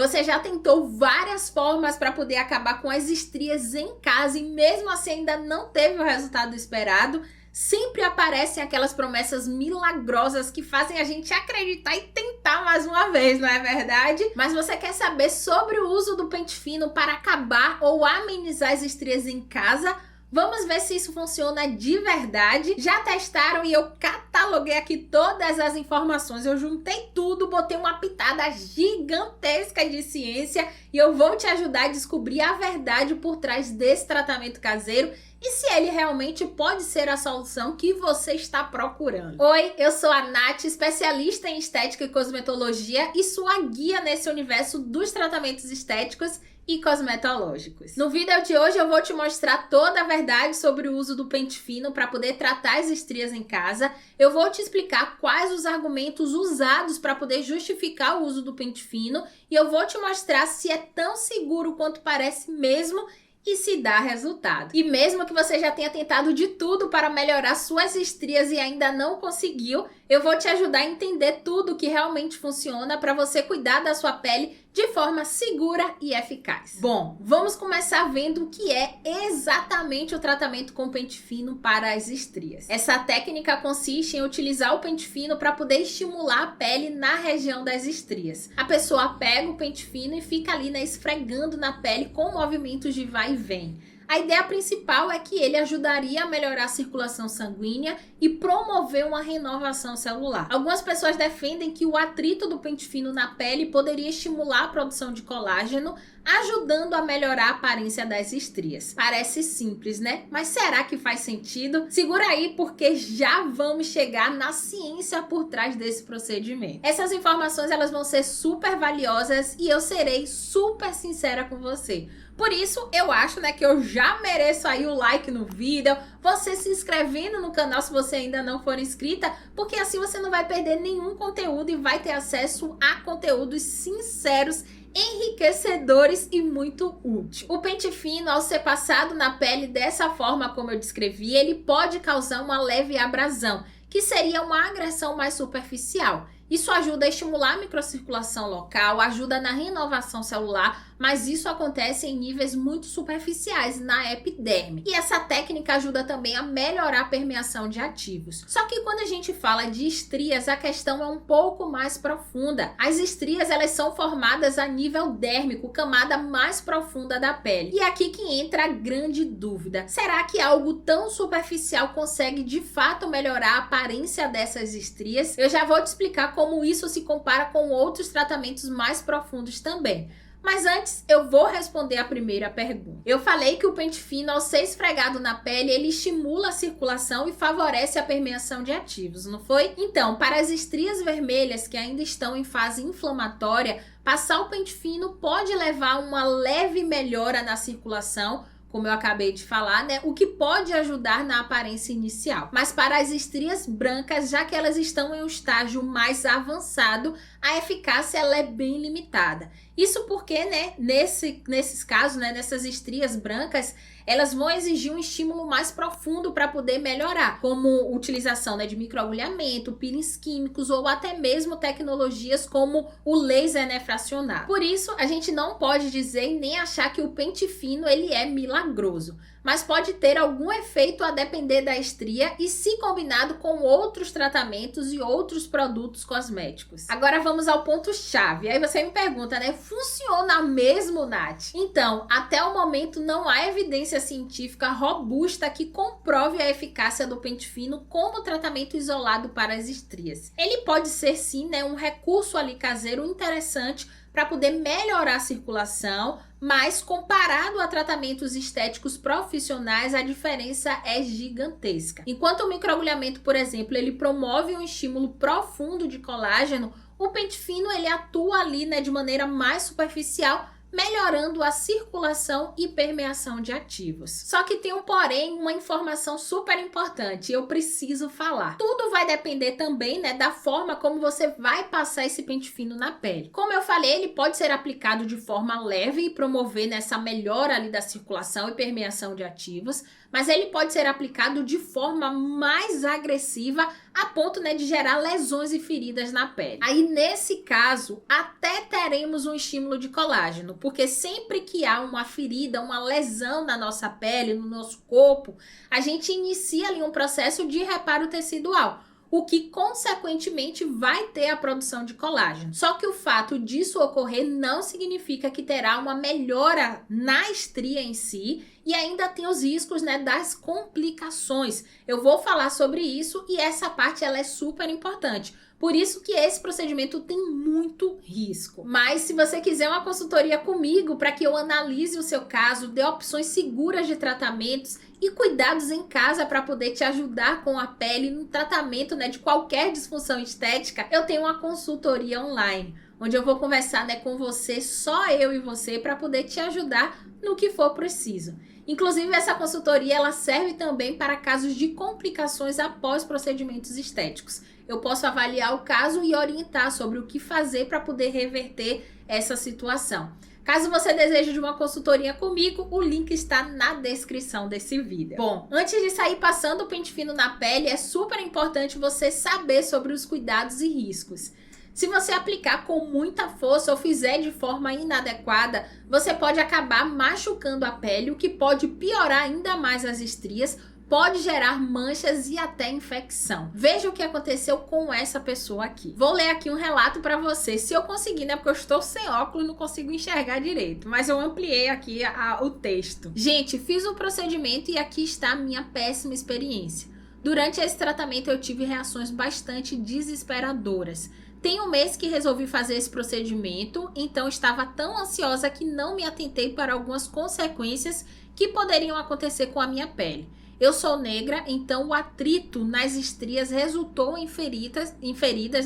Você já tentou várias formas para poder acabar com as estrias em casa e mesmo assim ainda não teve o resultado esperado? Sempre aparecem aquelas promessas milagrosas que fazem a gente acreditar e tentar mais uma vez, não é verdade? Mas você quer saber sobre o uso do pente fino para acabar ou amenizar as estrias em casa? Vamos ver se isso funciona de verdade. Já testaram e eu cataloguei aqui todas as informações. Eu juntei tudo, botei uma pitada gigantesca de ciência e eu vou te ajudar a descobrir a verdade por trás desse tratamento caseiro e se ele realmente pode ser a solução que você está procurando. Oi, eu sou a Nath, especialista em estética e cosmetologia e sua guia nesse universo dos tratamentos estéticos e cosmetológicos. No vídeo de hoje eu vou te mostrar toda a verdade sobre o uso do pente fino para poder tratar as estrias em casa. Eu vou te explicar quais os argumentos usados para poder justificar o uso do pente fino e eu vou te mostrar se é tão seguro quanto parece mesmo e se dá resultado. E mesmo que você já tenha tentado de tudo para melhorar suas estrias e ainda não conseguiu, eu vou te ajudar a entender tudo que realmente funciona para você cuidar da sua pele de forma segura e eficaz. Bom, vamos começar vendo o que é exatamente o tratamento com pente fino para as estrias. Essa técnica consiste em utilizar o pente fino para poder estimular a pele na região das estrias. A pessoa pega o pente fino e fica ali, né, esfregando na pele com movimentos de vai e vem. A ideia principal é que ele ajudaria a melhorar a circulação sanguínea e promover uma renovação celular. Algumas pessoas defendem que o atrito do pente fino na pele poderia estimular a produção de colágeno, ajudando a melhorar a aparência das estrias. Parece simples, né? Mas será que faz sentido? Segura aí porque já vamos chegar na ciência por trás desse procedimento. Essas informações elas vão ser super valiosas e eu serei super sincera com você. Por isso, eu acho, né, que eu já mereço aí o like no vídeo, você se inscrevendo no canal se você ainda não for inscrita, porque assim você não vai perder nenhum conteúdo e vai ter acesso a conteúdos sinceros, enriquecedores e muito útil. O pente fino, ao ser passado na pele dessa forma como eu descrevi, ele pode causar uma leve abrasão, que seria uma agressão mais superficial. Isso ajuda a estimular a microcirculação local, ajuda na renovação celular, mas isso acontece em níveis muito superficiais, na epiderme. E essa técnica ajuda também a melhorar a permeação de ativos. Só que quando a gente fala de estrias, a questão é um pouco mais profunda. As estrias, elas são formadas a nível dérmico, camada mais profunda da pele. E é aqui que entra a grande dúvida. Será que algo tão superficial consegue de fato melhorar a aparência dessas estrias? Eu já vou te explicar como isso se compara com outros tratamentos mais profundos também. Mas antes, eu vou responder a primeira pergunta. Eu falei que o pente fino, ao ser esfregado na pele, ele estimula a circulação e favorece a permeação de ativos, não foi? Então, para as estrias vermelhas que ainda estão em fase inflamatória, passar o pente fino pode levar a uma leve melhora na circulação, como eu acabei de falar, né? O que pode ajudar na aparência inicial. Mas para as estrias brancas, já que elas estão em um estágio mais avançado, a eficácia ela é bem limitada. Isso porque, né, nesses casos, né, nessas estrias brancas, elas vão exigir um estímulo mais profundo para poder melhorar, como utilização, né, de microagulhamento, peelings químicos ou até mesmo tecnologias como o laser, né, fracionado. Por isso, a gente não pode dizer e nem achar que o pente fino ele é milagroso, mas pode ter algum efeito a depender da estria e se combinado com outros tratamentos e outros produtos cosméticos. Agora vamos ao ponto-chave. Aí você me pergunta, né? Funciona mesmo, Nath? Então, até o momento não há evidência científica robusta que comprove a eficácia do pente fino como tratamento isolado para as estrias. Ele pode ser sim, né, um recurso ali caseiro interessante para poder melhorar a circulação, mas comparado a tratamentos estéticos profissionais, a diferença é gigantesca. Enquanto o microagulhamento, por exemplo, ele promove um estímulo profundo de colágeno, o pente fino ele atua ali, né, de maneira mais superficial, melhorando a circulação e permeação de ativos. Só que tem um porém, uma informação super importante, eu preciso falar. Tudo vai depender também, né, da forma como você vai passar esse pente fino na pele. Como eu falei, ele pode ser aplicado de forma leve e promover nessa melhora ali da circulação e permeação de ativos, mas ele pode ser aplicado de forma mais agressiva a ponto, né, de gerar lesões e feridas na pele. Aí, nesse caso, até teremos um estímulo de colágeno, porque sempre que há uma ferida, uma lesão na nossa pele, no nosso corpo, a gente inicia ali um processo de reparo tecidual, o que consequentemente vai ter a produção de colágeno. Só que o fato disso ocorrer não significa que terá uma melhora na estria em si, e ainda tem os riscos, né, das complicações. Eu vou falar sobre isso e essa parte ela é super importante. Por isso que esse procedimento tem muito risco. Mas se você quiser uma consultoria comigo para que eu analise o seu caso, dê opções seguras de tratamentos e cuidados em casa para poder te ajudar com a pele no tratamento, né, de qualquer disfunção estética, eu tenho uma consultoria online, onde eu vou conversar, né, com você, só eu e você, para poder te ajudar no que for preciso. Inclusive, essa consultoria ela serve também para casos de complicações após procedimentos estéticos. Eu posso avaliar o caso e orientar sobre o que fazer para poder reverter essa situação. Caso você deseje de uma consultoria comigo, o link está na descrição desse vídeo. Bom, antes de sair passando o pente fino na pele, é super importante você saber sobre os cuidados e riscos. Se você aplicar com muita força ou fizer de forma inadequada, você pode acabar machucando a pele, o que pode piorar ainda mais as estrias, pode gerar manchas e até infecção. Veja o que aconteceu com essa pessoa aqui. Vou ler aqui um relato para você, se eu conseguir, né? Porque eu estou sem óculos e não consigo enxergar direito, mas eu ampliei aqui o texto. Gente, fiz o procedimento e aqui está a minha péssima experiência. Durante esse tratamento eu tive reações bastante desesperadoras. Tem um mês que resolvi fazer esse procedimento, então estava tão ansiosa que não me atentei para algumas consequências que poderiam acontecer com a minha pele. Eu sou negra, então o atrito nas estrias resultou em feridas,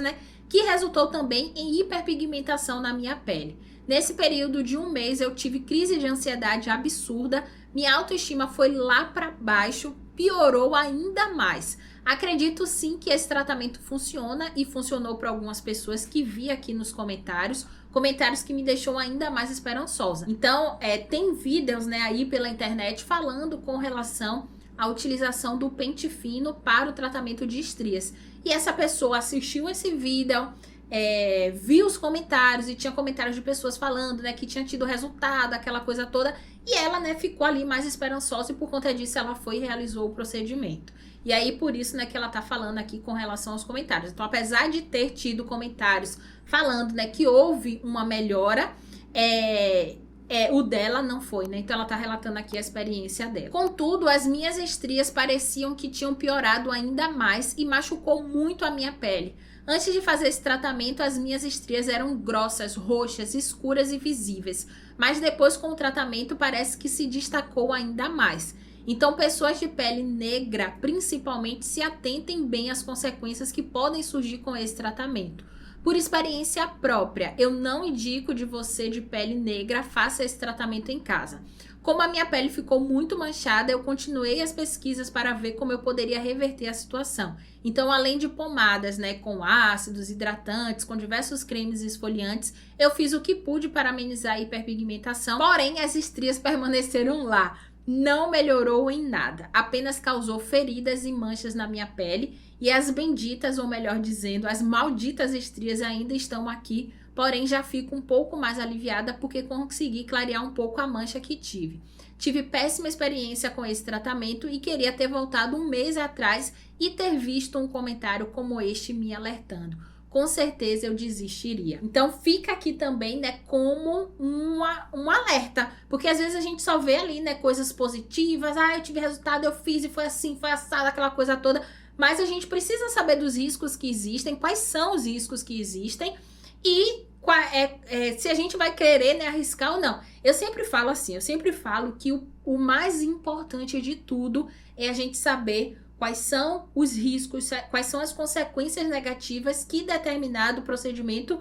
né, que resultou também em hiperpigmentação na minha pele. Nesse período de um mês eu tive crise de ansiedade absurda, minha autoestima foi lá para baixo, piorou ainda mais. Acredito sim que esse tratamento funciona e funcionou para algumas pessoas que vi aqui nos comentários que me deixou ainda mais esperançosa. Então, tem vídeos, né, aí pela internet falando com relação à utilização do pente fino para o tratamento de estrias. E essa pessoa assistiu esse vídeo, viu os comentários e tinha comentários de pessoas falando, né, que tinha tido resultado, aquela coisa toda, e ela, né, ficou ali mais esperançosa e por conta disso ela foi e realizou o procedimento. E aí por isso, né, que ela tá falando aqui com relação aos comentários. Então, apesar de ter tido comentários falando, né, que houve uma melhora, o dela não foi, né? Então ela tá relatando aqui a experiência dela. Contudo, as minhas estrias pareciam que tinham piorado ainda mais e machucou muito a minha pele. Antes de fazer esse tratamento, as minhas estrias eram grossas, roxas, escuras e visíveis. Mas depois, com o tratamento, parece que se destacou ainda mais. Então, pessoas de pele negra, principalmente, se atentem bem às consequências que podem surgir com esse tratamento. Por experiência própria, eu não indico de você de pele negra faça esse tratamento em casa. Como a minha pele ficou muito manchada, eu continuei as pesquisas para ver como eu poderia reverter a situação. Então, além de pomadas, né, com ácidos, hidratantes, com diversos cremes esfoliantes, eu fiz o que pude para amenizar a hiperpigmentação, porém as estrias permaneceram lá. Não melhorou em nada, apenas causou feridas e manchas na minha pele e as benditas, ou melhor dizendo, as malditas estrias ainda estão aqui, porém já fico um pouco mais aliviada porque consegui clarear um pouco a mancha que tive. Tive péssima experiência com esse tratamento e queria ter voltado um mês atrás e ter visto um comentário como este me alertando. Com certeza eu desistiria. Então fica aqui também, né, como um alerta, porque às vezes a gente só vê ali, né, coisas positivas, eu tive resultado, eu fiz e foi assim, foi assado, aquela coisa toda, mas a gente precisa saber dos riscos que existem, quais são os riscos que existem e se a gente vai querer, né, arriscar ou não. Eu sempre falo assim, que o mais importante de tudo é a gente saber quais são os riscos, quais são as consequências negativas que determinado procedimento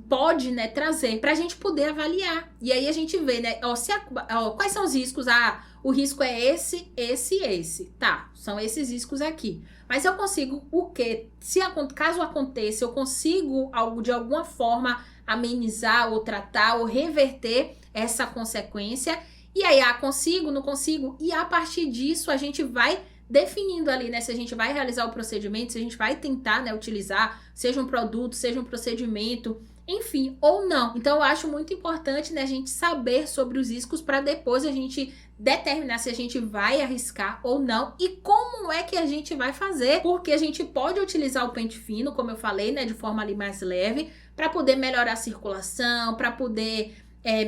pode, né, trazer para a gente poder avaliar. E aí a gente vê, né, quais são os riscos? O risco é esse, esse e esse. Tá, são esses riscos aqui. Mas eu consigo o quê? Caso aconteça, eu consigo de alguma forma amenizar ou tratar ou reverter essa consequência. E aí, consigo, não consigo? E a partir disso, a gente vai definindo ali, né, se a gente vai realizar o procedimento, se a gente vai tentar, né, utilizar, seja um produto, seja um procedimento, enfim, ou não. Então, eu acho muito importante, né, a gente saber sobre os riscos para depois a gente determinar se a gente vai arriscar ou não e como é que a gente vai fazer, porque a gente pode utilizar o pente fino, como eu falei, né, de forma ali mais leve, para poder melhorar a circulação, para poder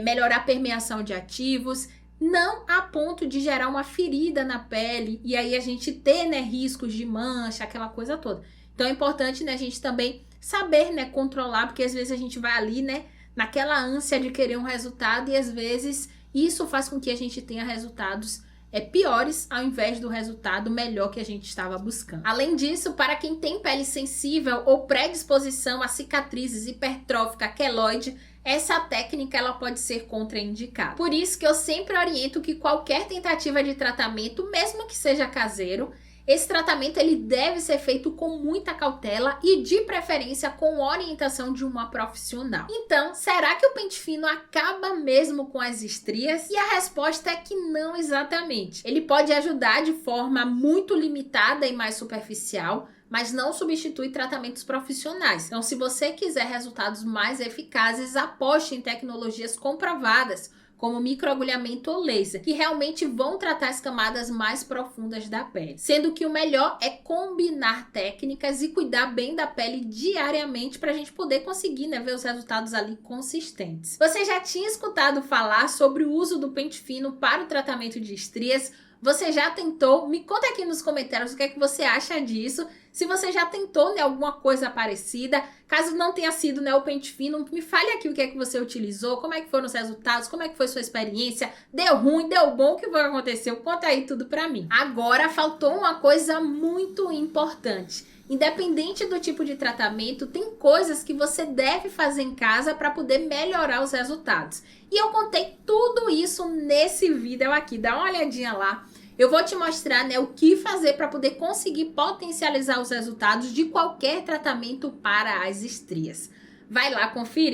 melhorar a permeação de ativos, não a ponto de gerar uma ferida na pele e aí a gente ter, né, riscos de mancha, aquela coisa toda. Então é importante, né, a gente também saber, né, controlar, porque às vezes a gente vai ali, né, naquela ânsia de querer um resultado e às vezes isso faz com que a gente tenha resultados piores ao invés do resultado melhor que a gente estava buscando. Além disso, para quem tem pele sensível ou predisposição a cicatrizes hipertrófica queloide, essa técnica ela pode ser contraindicada. Por isso que eu sempre oriento que qualquer tentativa de tratamento, mesmo que seja caseiro, esse tratamento ele deve ser feito com muita cautela e de preferência com orientação de uma profissional. Então, será que o pente fino acaba mesmo com as estrias? E a resposta é que não exatamente. Ele pode ajudar de forma muito limitada e mais superficial, mas não substitui tratamentos profissionais. Então, se você quiser resultados mais eficazes, aposte em tecnologias comprovadas, como microagulhamento ou laser, que realmente vão tratar as camadas mais profundas da pele. Sendo que o melhor é combinar técnicas e cuidar bem da pele diariamente para a gente poder conseguir, né, ver os resultados ali consistentes. Você já tinha escutado falar sobre o uso do pente fino para o tratamento de estrias? Você já tentou? Me conta aqui nos comentários o que é que você acha disso. Se você já tentou, né, alguma coisa parecida. Caso não tenha sido, né, o pente fino, me fale aqui o que é que você utilizou, como é que foram os resultados, como é que foi sua experiência, deu ruim, deu bom, o que aconteceu? Conta aí tudo pra mim. Agora, faltou uma coisa muito importante. Independente do tipo de tratamento, tem coisas que você deve fazer em casa para poder melhorar os resultados. E eu contei tudo isso nesse vídeo aqui, dá uma olhadinha lá. Eu vou te mostrar, né, o que fazer para poder conseguir potencializar os resultados de qualquer tratamento para as estrias. Vai lá conferir.